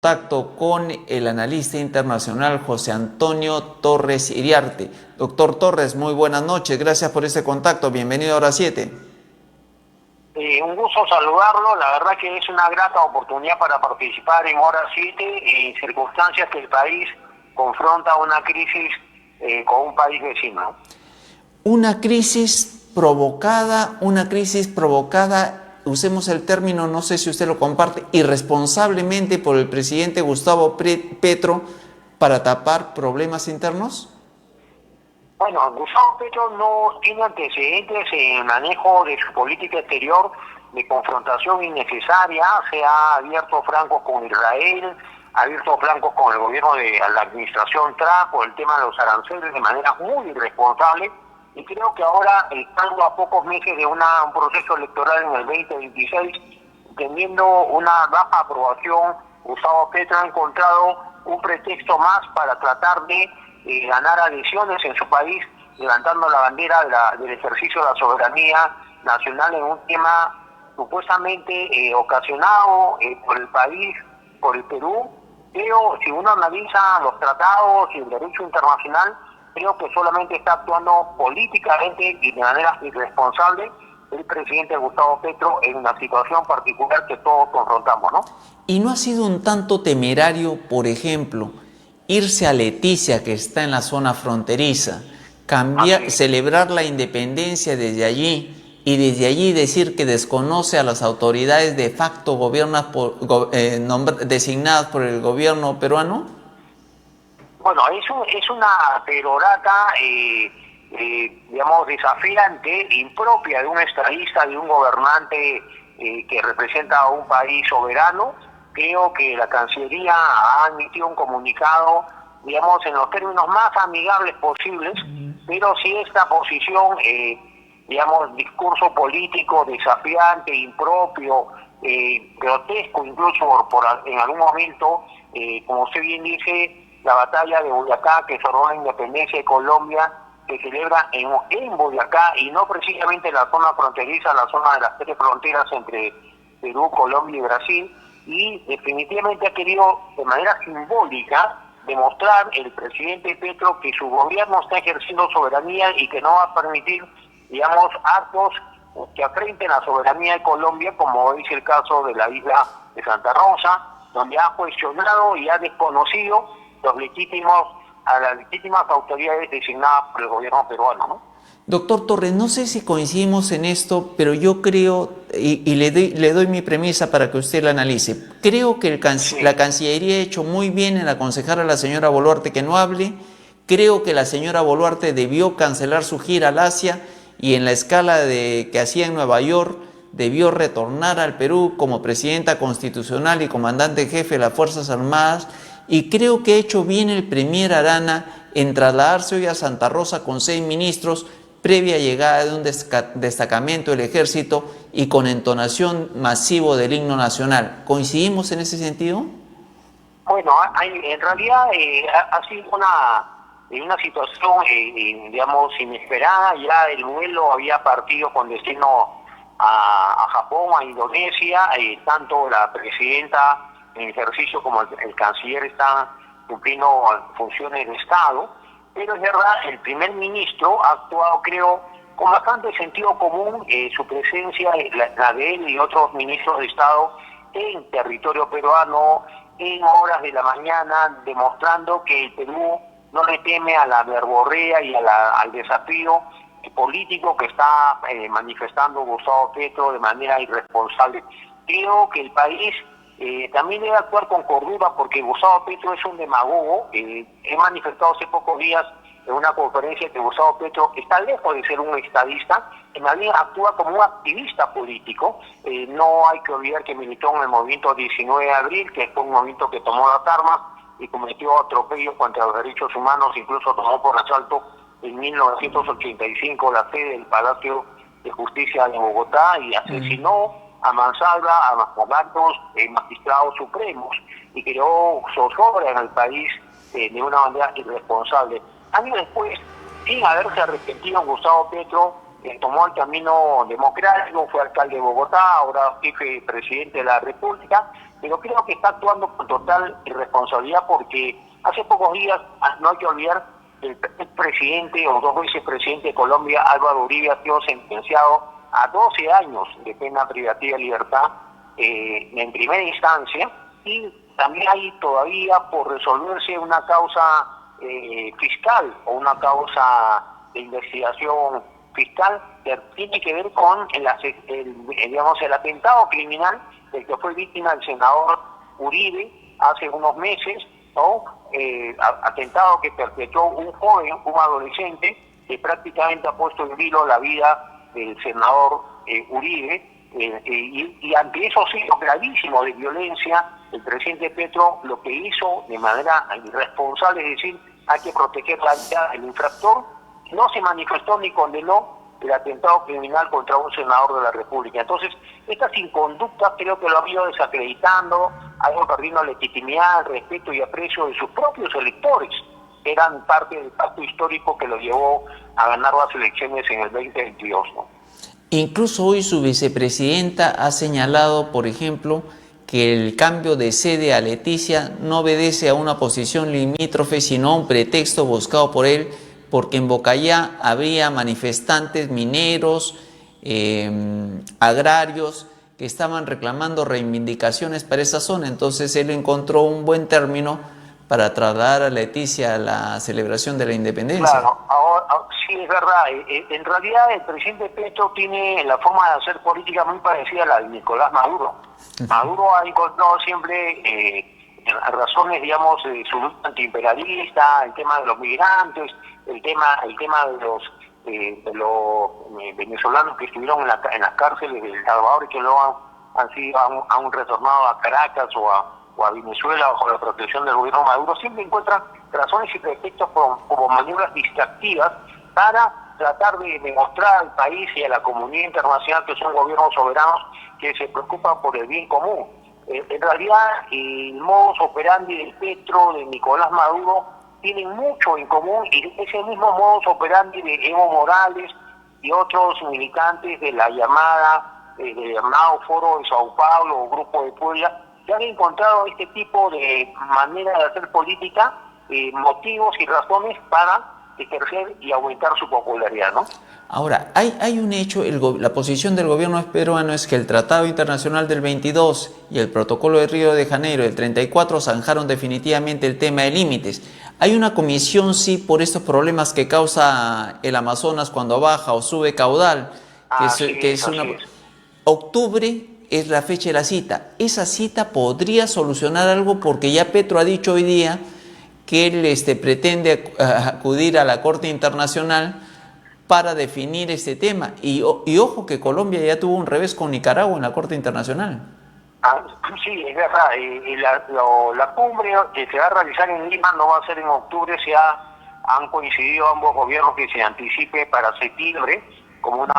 Contacto con el analista internacional José Antonio Torres Iriarte. Doctor Torres, muy buenas noches, gracias por este contacto, bienvenido a Hora 7. Un gusto saludarlo, la verdad que es una grata oportunidad para participar en Hora 7 en circunstancias que el país confronta una crisis con un país vecino. Una crisis provocada, usemos el término, no sé si usted lo comparte, irresponsablemente por el presidente Gustavo Petro para tapar problemas internos. Bueno, Gustavo Petro no tiene antecedentes en el manejo de su política exterior de confrontación innecesaria. Se ha abierto francos con Israel, ha abierto francos con el gobierno de la administración Trump por el tema de los aranceles de manera muy irresponsable. Y creo que ahora, estando a pocos meses de un proceso electoral en el 2026, teniendo una baja aprobación, Gustavo Petro ha encontrado un pretexto más para tratar de ganar adhesiones en su país, levantando la bandera del ejercicio de la soberanía nacional en un tema supuestamente ocasionado por el país, por el Perú. Pero si uno analiza los tratados y el derecho internacional, creo que solamente está actuando políticamente y de manera irresponsable el presidente Gustavo Petro en una situación particular que todos confrontamos, ¿no? ¿Y no ha sido un tanto temerario, por ejemplo, irse a Leticia, que está en la zona fronteriza, celebrar la independencia desde allí y desde allí decir que desconoce a las autoridades de facto designadas por el gobierno peruano? Bueno, es una perorata, digamos, desafiante, impropia de un estadista, de un gobernante que representa a un país soberano. Creo que la Cancillería ha emitido un comunicado, digamos, en los términos más amigables posibles, pero si esta posición, digamos, discurso político desafiante, impropio, grotesco incluso en algún momento, como usted bien dice, la batalla de Boyacá, que cerró la independencia de Colombia, se celebra en Boyacá y no precisamente en la zona fronteriza, la zona de las tres fronteras entre Perú, Colombia y Brasil. Y definitivamente ha querido de manera simbólica demostrar el presidente Petro que su gobierno está ejerciendo soberanía y que no va a permitir, digamos, actos que afrenten la soberanía de Colombia, como es el caso de la isla de Santa Rosa, donde ha cuestionado y ha desconocido a las legítimas autoridades designadas por el gobierno peruano, ¿no? Doctor Torres, no sé si coincidimos en esto, pero yo creo, y le doy mi premisa para que usted la analice, creo que la Cancillería ha hecho muy bien en aconsejar a la señora Boluarte que no hable. Creo que la señora Boluarte debió cancelar su gira al Asia y en la escala que hacía en Nueva York debió retornar al Perú como presidenta constitucional y comandante jefe de las Fuerzas Armadas. Y creo que ha hecho bien el premier Arana en trasladarse hoy a Santa Rosa con 6 ministros, previa llegada de un destacamento del ejército y con entonación masivo del himno nacional. ¿Coincidimos en ese sentido? Bueno, en realidad ha sido una situación, digamos, inesperada. Ya el vuelo había partido con destino a Japón, a Indonesia. Tanto la presidenta en ejercicio como el canciller están cumpliendo funciones de Estado. Pero es verdad, el primer ministro ha actuado, creo, con bastante sentido común, su presencia, la de él y otros ministros de Estado en territorio peruano, en horas de la mañana, demostrando que el Perú no le teme a la verborrea y al desafío político que está manifestando Gustavo Petro de manera irresponsable. Creo que el país también debe actuar con cordura, porque Gustavo Petro es un demagogo. He manifestado hace pocos días en una conferencia que Gustavo Petro está lejos de ser un estadista, que más bien actúa como un activista político. No hay que olvidar que militó en el movimiento 19 de abril, que fue un movimiento que tomó las armas y cometió atropellos contra los derechos humanos, incluso tomó por asalto en 1985 la sede del Palacio de Justicia de Bogotá y asesinó a mansalva a varios magistrados supremos y creó zozobra en el país de una manera irresponsable. Años después, sin haberse arrepentido, Gustavo Petro tomó el camino democrático, fue alcalde de Bogotá, ahora jefe presidente de la República, pero creo que está actuando con total irresponsabilidad porque hace pocos días, no hay que olvidar, el presidente o dos veces presidente de Colombia, Álvaro Uribe, ha sido sentenciado a 12 años de pena privativa de libertad en primera instancia, y también hay todavía por resolverse una causa fiscal o una causa de investigación fiscal que tiene que ver con el atentado criminal del que fue víctima el senador Uribe hace unos meses, ¿no? Atentado que perpetró un joven, un adolescente, que prácticamente ha puesto en vilo la vida del senador Uribe, y ante esos hechos gravísimos de violencia, el presidente Petro lo que hizo de manera irresponsable es decir, hay que proteger la vida del infractor. No se manifestó ni condenó el atentado criminal contra un senador de la República. Entonces, estas inconductas creo que lo han ido desacreditando, ha ido perdiendo legitimidad, respeto y aprecio de sus propios electores, que eran parte del pacto histórico que lo llevó a ganar las elecciones en el 2022, ¿no? Incluso hoy su vicepresidenta ha señalado, por ejemplo, que el cambio de sede a Leticia no obedece a una posición limítrofe, sino a un pretexto buscado por él, porque en Bocayá había manifestantes mineros, agrarios, que estaban reclamando reivindicaciones para esa zona. Entonces él encontró un buen término para trasladar a Leticia a la celebración de la independencia. Claro, sí es verdad. En realidad el presidente Petro tiene la forma de hacer política muy parecida a la de Nicolás Maduro. Maduro ha encontrado siempre razones, digamos, de su lucha antiimperialista, el tema de los migrantes, el tema de los venezolanos que estuvieron en las cárceles de El Salvador y que luego han retornado a Caracas o a Venezuela bajo la protección del gobierno Maduro. Siempre encuentran razones y pretextos como maniobras distractivas para tratar de demostrar al país y a la comunidad internacional que son gobiernos soberanos que se preocupan por el bien común. En realidad, el modus operandi del Petro, de Nicolás Maduro, tienen mucho en común, y ese mismo modus operandi de Evo Morales y otros militantes de del llamado Foro de Sao Paulo o Grupo de Puebla, que han encontrado este tipo de manera de hacer política, motivos y razones para ejercer y aumentar su popularidad, ¿no? Ahora, hay un hecho, la posición del gobierno peruano es que el Tratado Internacional del 22 y el Protocolo de Río de Janeiro del 34 zanjaron definitivamente el tema de límites. Hay una comisión, sí, por estos problemas que causa el Amazonas cuando baja o sube caudal, Octubre es la fecha de la cita. Esa cita podría solucionar algo porque ya Petro ha dicho hoy día que él pretende acudir a la Corte Internacional para definir este tema. Y ojo que Colombia ya tuvo un revés con Nicaragua en la Corte Internacional. Sí, es verdad. La cumbre que se va a realizar en Lima no va a ser en octubre, han coincidido ambos gobiernos que se anticipe para septiembre como una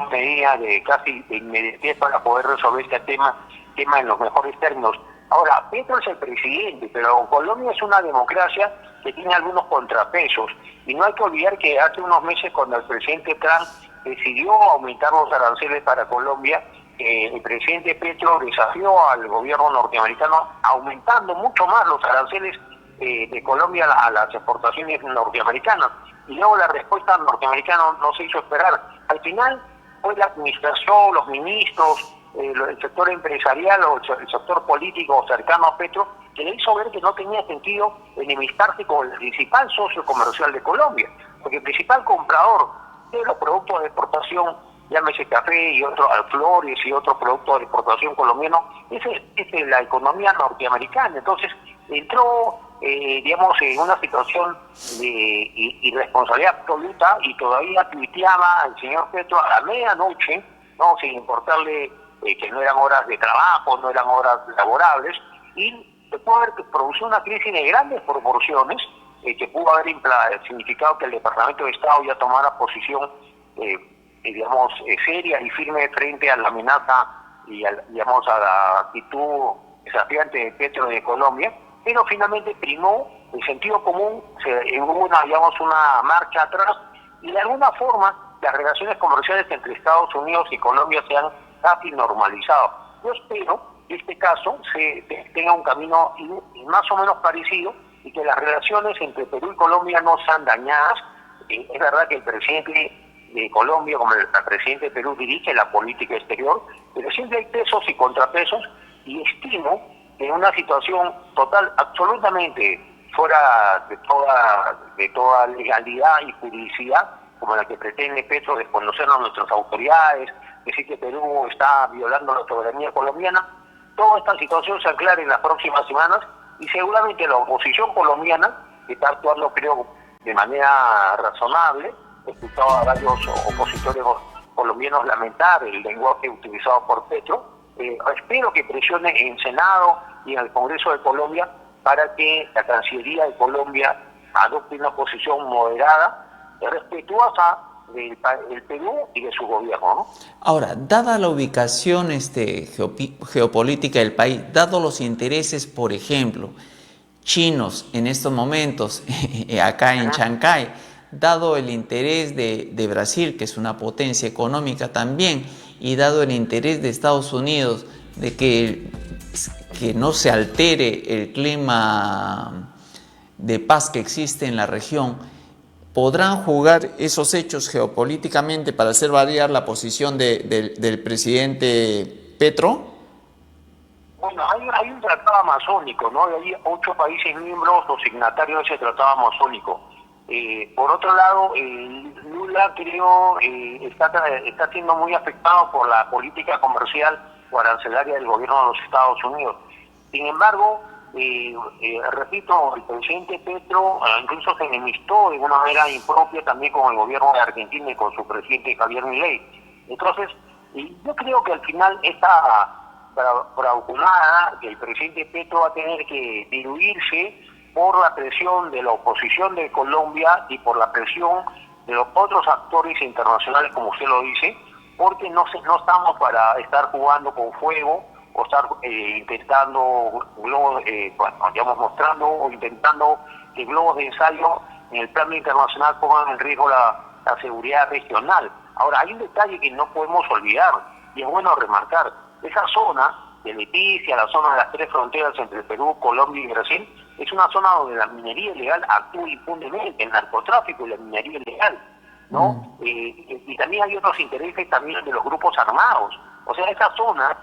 medida de casi de inmediatez para poder resolver este tema en los mejores términos. Ahora, Petro es el presidente, pero Colombia es una democracia que tiene algunos contrapesos. Y no hay que olvidar que hace unos meses, cuando el presidente Trump decidió aumentar los aranceles para Colombia, el presidente Petro desafió al gobierno norteamericano aumentando mucho más los aranceles de Colombia a las exportaciones norteamericanas. Y luego la respuesta norteamericana no se hizo esperar. Al final fue la administración, los ministros, el sector empresarial o el sector político cercano a Petro, que le hizo ver que no tenía sentido enemistarse con el principal socio comercial de Colombia, porque el principal comprador de los productos de exportación, llámese café y otros flores y otros productos de exportación colombiano, es la economía norteamericana. Entonces entró, en una situación de irresponsabilidad absoluta y todavía tuiteaba al señor Petro a la medianoche, no, sin importarle que no eran horas de trabajo, no eran horas laborables, y se pudo haber producido una crisis de grandes proporciones que pudo haber significado que el Departamento de Estado ya tomara posición, seria y firme frente a la amenaza y a la actitud desafiante de Petro de Colombia, pero finalmente primó el sentido común, hubo una marcha atrás, y de alguna forma las relaciones comerciales entre Estados Unidos y Colombia se han casi normalizado. Yo espero este caso tenga un camino más o menos parecido y que las relaciones entre Perú y Colombia no sean dañadas. Es verdad que el presidente de Colombia, como el presidente de Perú, dirige la política exterior, pero siempre hay pesos y contrapesos, y estimo que en una situación absolutamente fuera de toda legalidad y juridicidad, como la que pretende Petro desconocer a nuestras autoridades, decir que Perú está violando la soberanía colombiana, toda esta situación se aclare en las próximas semanas, y seguramente la oposición colombiana, que está actuando, creo, de manera razonable. He escuchado a varios opositores colombianos lamentar el lenguaje utilizado por Petro. Espero que presione en el Senado y en el Congreso de Colombia para que la Cancillería de Colombia adopte una posición moderada, respetuosa del Perú y de su gobierno, ¿no? Ahora, dada la ubicación geopolítica del país, dado los intereses, por ejemplo, chinos en estos momentos acá en Chancay, dado el interés de Brasil, que es una potencia económica también, y dado el interés de Estados Unidos de que no se altere el clima de paz que existe en la región, ¿podrán jugar esos hechos geopolíticamente para hacer variar la posición del presidente Petro? Bueno, hay un tratado amazónico, ¿no? Hay 8 países miembros, los signatarios de ese tratado amazónico. Por otro lado, Lula, creo, está siendo muy afectado por la política comercial o arancelaria del gobierno de los Estados Unidos. Sin embargo, repito, el presidente Petro incluso se enemistó de una manera impropia también con el gobierno de Argentina y con su presidente Javier Milei. Entonces, yo creo que al final esta bravuconada que el presidente Petro va a tener que diluirse por la presión de la oposición de Colombia y por la presión de los otros actores internacionales, como usted lo dice, porque no estamos para estar jugando con fuego o estar intentando globos, digamos, mostrando o intentando que globos de ensayo en el plano internacional pongan en riesgo la seguridad regional. Ahora, hay un detalle que no podemos olvidar, y es bueno remarcar: esa zona de Leticia, la zona de las 3 fronteras entre Perú, Colombia y Brasil, es una zona donde la minería ilegal actúa impunemente, el narcotráfico y la minería ilegal, ¿no? Y también hay otros intereses también de los grupos armados. O sea, esa zona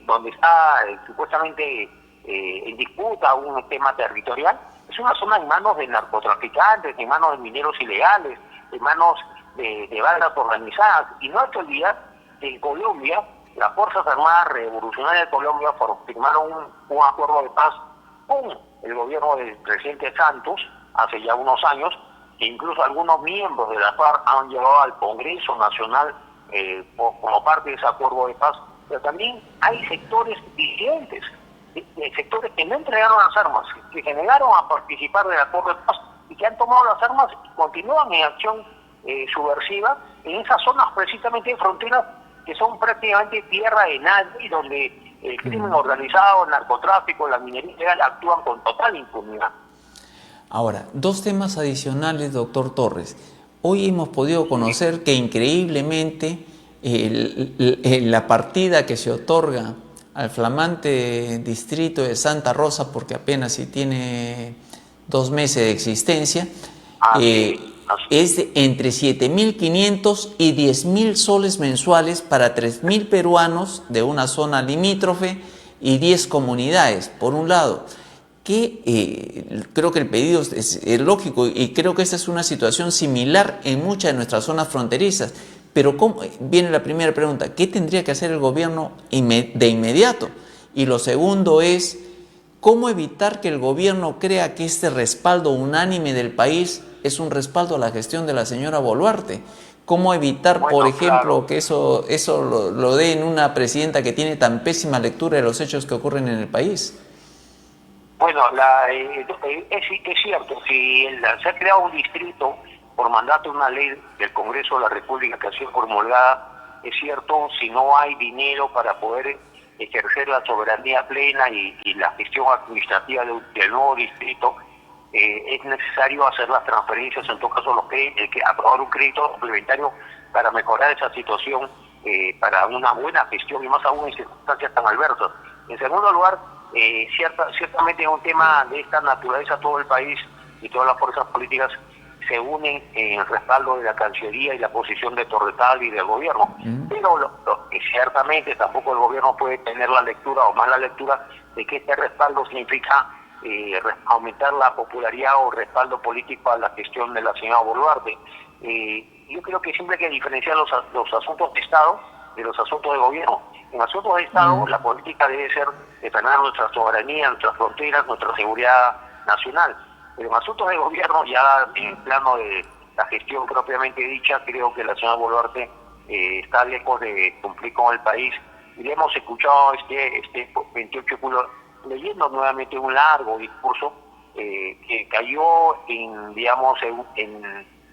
donde está supuestamente en disputa un tema territorial, es una zona en manos de narcotraficantes, en manos de mineros ilegales, en manos de bandas organizadas. Y no hay que olvidar que en Colombia las Fuerzas Armadas Revolucionarias de Colombia firmaron un acuerdo de paz con el gobierno del presidente Santos hace ya unos años, que incluso algunos miembros de la FARC han llevado al Congreso Nacional como parte de ese acuerdo de paz. Pero también hay sectores disidentes, sectores que no entregaron las armas, que se negaron a participar del acuerdo de paz y que han tomado las armas y continúan en acción subversiva en esas zonas precisamente de fronteras que son prácticamente tierra de nadie, donde el crimen organizado, el narcotráfico, la minería ilegal actúan con total impunidad. Ahora, 2 temas adicionales, doctor Torres. Hoy hemos podido conocer que increíblemente la partida que se otorga al flamante distrito de Santa Rosa, porque apenas si tiene 2 meses de existencia, es de entre 7.500 y 10.000 soles mensuales para 3.000 peruanos de una zona limítrofe y 10 comunidades, por un lado. Que creo que el pedido es lógico, y creo que esta es una situación similar en muchas de nuestras zonas fronterizas. Pero viene la primera pregunta: ¿qué tendría que hacer el gobierno de inmediato? Y lo segundo es, ¿cómo evitar que el gobierno crea que este respaldo unánime del país es un respaldo a la gestión de la señora Boluarte? ¿Cómo evitar, por ejemplo, que eso lo dé en una presidenta que tiene tan pésima lectura de los hechos que ocurren en el país? Bueno, es cierto, si se ha creado un distrito por mandato de una ley del Congreso de la República que ha sido promulgada, es cierto, si no hay dinero para poder ejercer la soberanía plena y la gestión administrativa del nuevo distrito, es necesario hacer las transferencias, en todo caso aprobar un crédito complementario para mejorar esa situación, para una buena gestión y más aún en circunstancias tan adversas. En segundo lugar, ciertamente es un tema de esta naturaleza, todo el país y todas las fuerzas políticas se unen en el respaldo de la Cancillería y la posición de Torretal y del gobierno. Pero ciertamente tampoco el gobierno puede tener la lectura o mala lectura de que este respaldo significa aumentar la popularidad o respaldo político a la gestión de la señora Boluarte. Yo creo que siempre hay que diferenciar los asuntos de Estado de los asuntos de gobierno. En asuntos de Estado, la política debe ser defender nuestra soberanía, nuestras fronteras, nuestra seguridad nacional. Pero en asuntos de gobierno, ya en el plano de la gestión propiamente dicha, creo que la señora Boluarte está lejos de cumplir con el país. Y le hemos escuchado este 28 de julio leyendo nuevamente un largo discurso que cayó en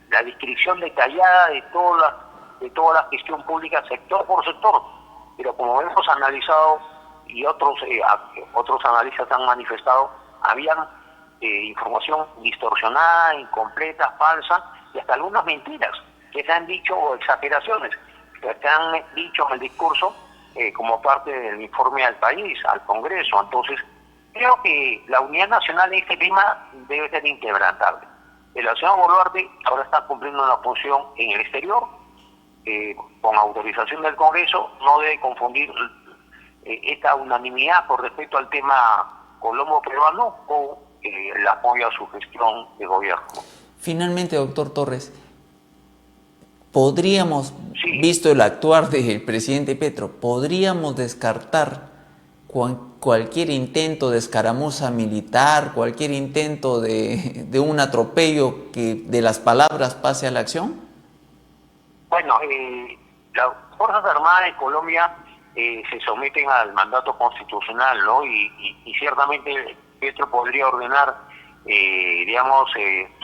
la descripción detallada de toda la gestión pública, sector por sector. Pero como hemos analizado y otros analistas han manifestado, habían información distorsionada, incompleta, falsa y hasta algunas mentiras que se han dicho o exageraciones que se han dicho en el discurso como parte del informe al país, al Congreso. Entonces, creo que la unidad nacional en este tema debe ser inquebrantable. La señora Boluarte ahora está cumpliendo una función en el exterior, con autorización del Congreso, no debe confundir esta unanimidad con respecto al tema colombo peruano con el apoyo a su gestión de gobierno. Finalmente, doctor Torres, ¿podríamos, sí, visto el actuar del presidente Petro, podríamos descartar cualquier intento de escaramuza militar, cualquier intento de un atropello que de las palabras pase a la acción? Bueno, las Fuerzas Armadas de Colombia se someten al mandato constitucional, ¿no? Y ciertamente Petro podría ordenar,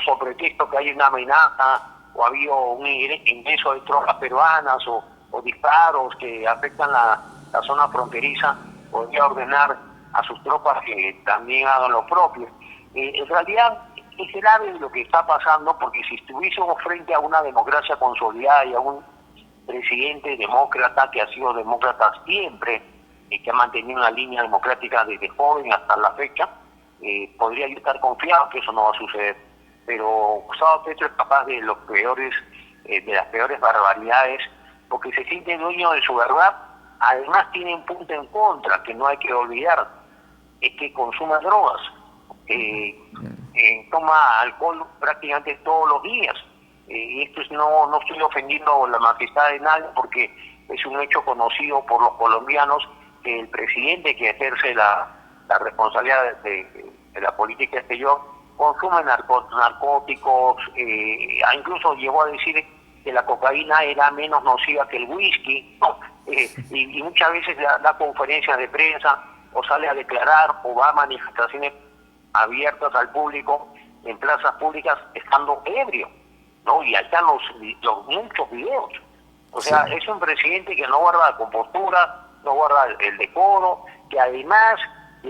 sobre pretexto que hay una amenaza o ha habido un ingreso de tropas peruanas o disparos que afectan la zona fronteriza, podría ordenar a sus tropas que también hagan lo propio. En realidad es grave lo que está pasando, porque si estuviésemos frente a una democracia consolidada y a un presidente demócrata que ha sido demócrata siempre, que ha mantenido una línea democrática desde joven hasta la fecha, podría yo estar confiado que eso no va a suceder. Pero Gustavo Petro es capaz de las peores barbaridades, porque se siente dueño de su verdad. Además tiene un punto en contra que no hay que olvidar, es que consume drogas, toma alcohol prácticamente todos los días. Y esto no estoy ofendiendo la majestad de nadie, porque es un hecho conocido por los colombianos que el presidente que ejerce la responsabilidad de la política exterior consume narcóticos, incluso llegó a decir que la cocaína era menos nociva que el whisky, ¿no? Y muchas veces da conferencias de prensa o sale a declarar o va a manifestaciones abiertas al público en plazas públicas estando ebrio, ¿no? Y ahí están los muchos videos. O sea, sí, es un presidente que no guarda la compostura, no guarda el decoro, que además se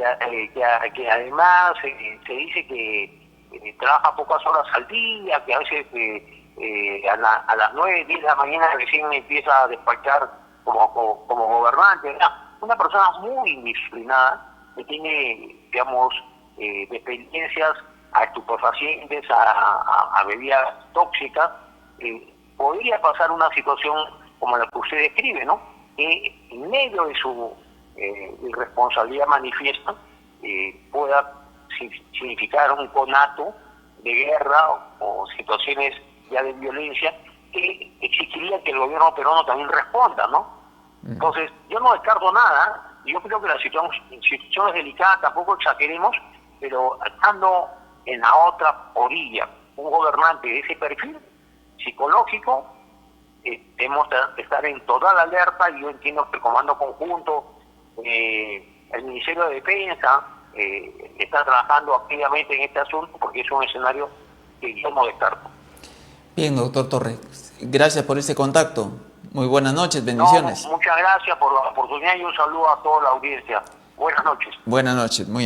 dice que trabaja pocas horas al día, que a veces a las 9, 10 de la mañana recién empieza a despachar como gobernante. Una persona muy indisciplinada, que tiene, dependencias a estupefacientes, a bebidas tóxicas. Podría pasar una situación como la que usted describe, ¿no? Que en medio de su irresponsabilidad manifiesta pueda significar un conato de guerra o situaciones ya de violencia que exigiría que el gobierno peruano también responda, ¿no? Entonces, yo no descarto nada. Yo creo que la situación es delicada, tampoco exageremos, pero estando en la otra orilla un gobernante de ese perfil psicológico, debemos estar en total alerta. Y yo entiendo que el Comando Conjunto, el Ministerio de Defensa, está trabajando activamente en este asunto, porque es un escenario que yo no descarto. Bien, doctor Torres, gracias por este contacto. Muy buenas noches, bendiciones. No, muchas gracias por la oportunidad y un saludo a toda la audiencia. Buenas noches. Buenas noches, muy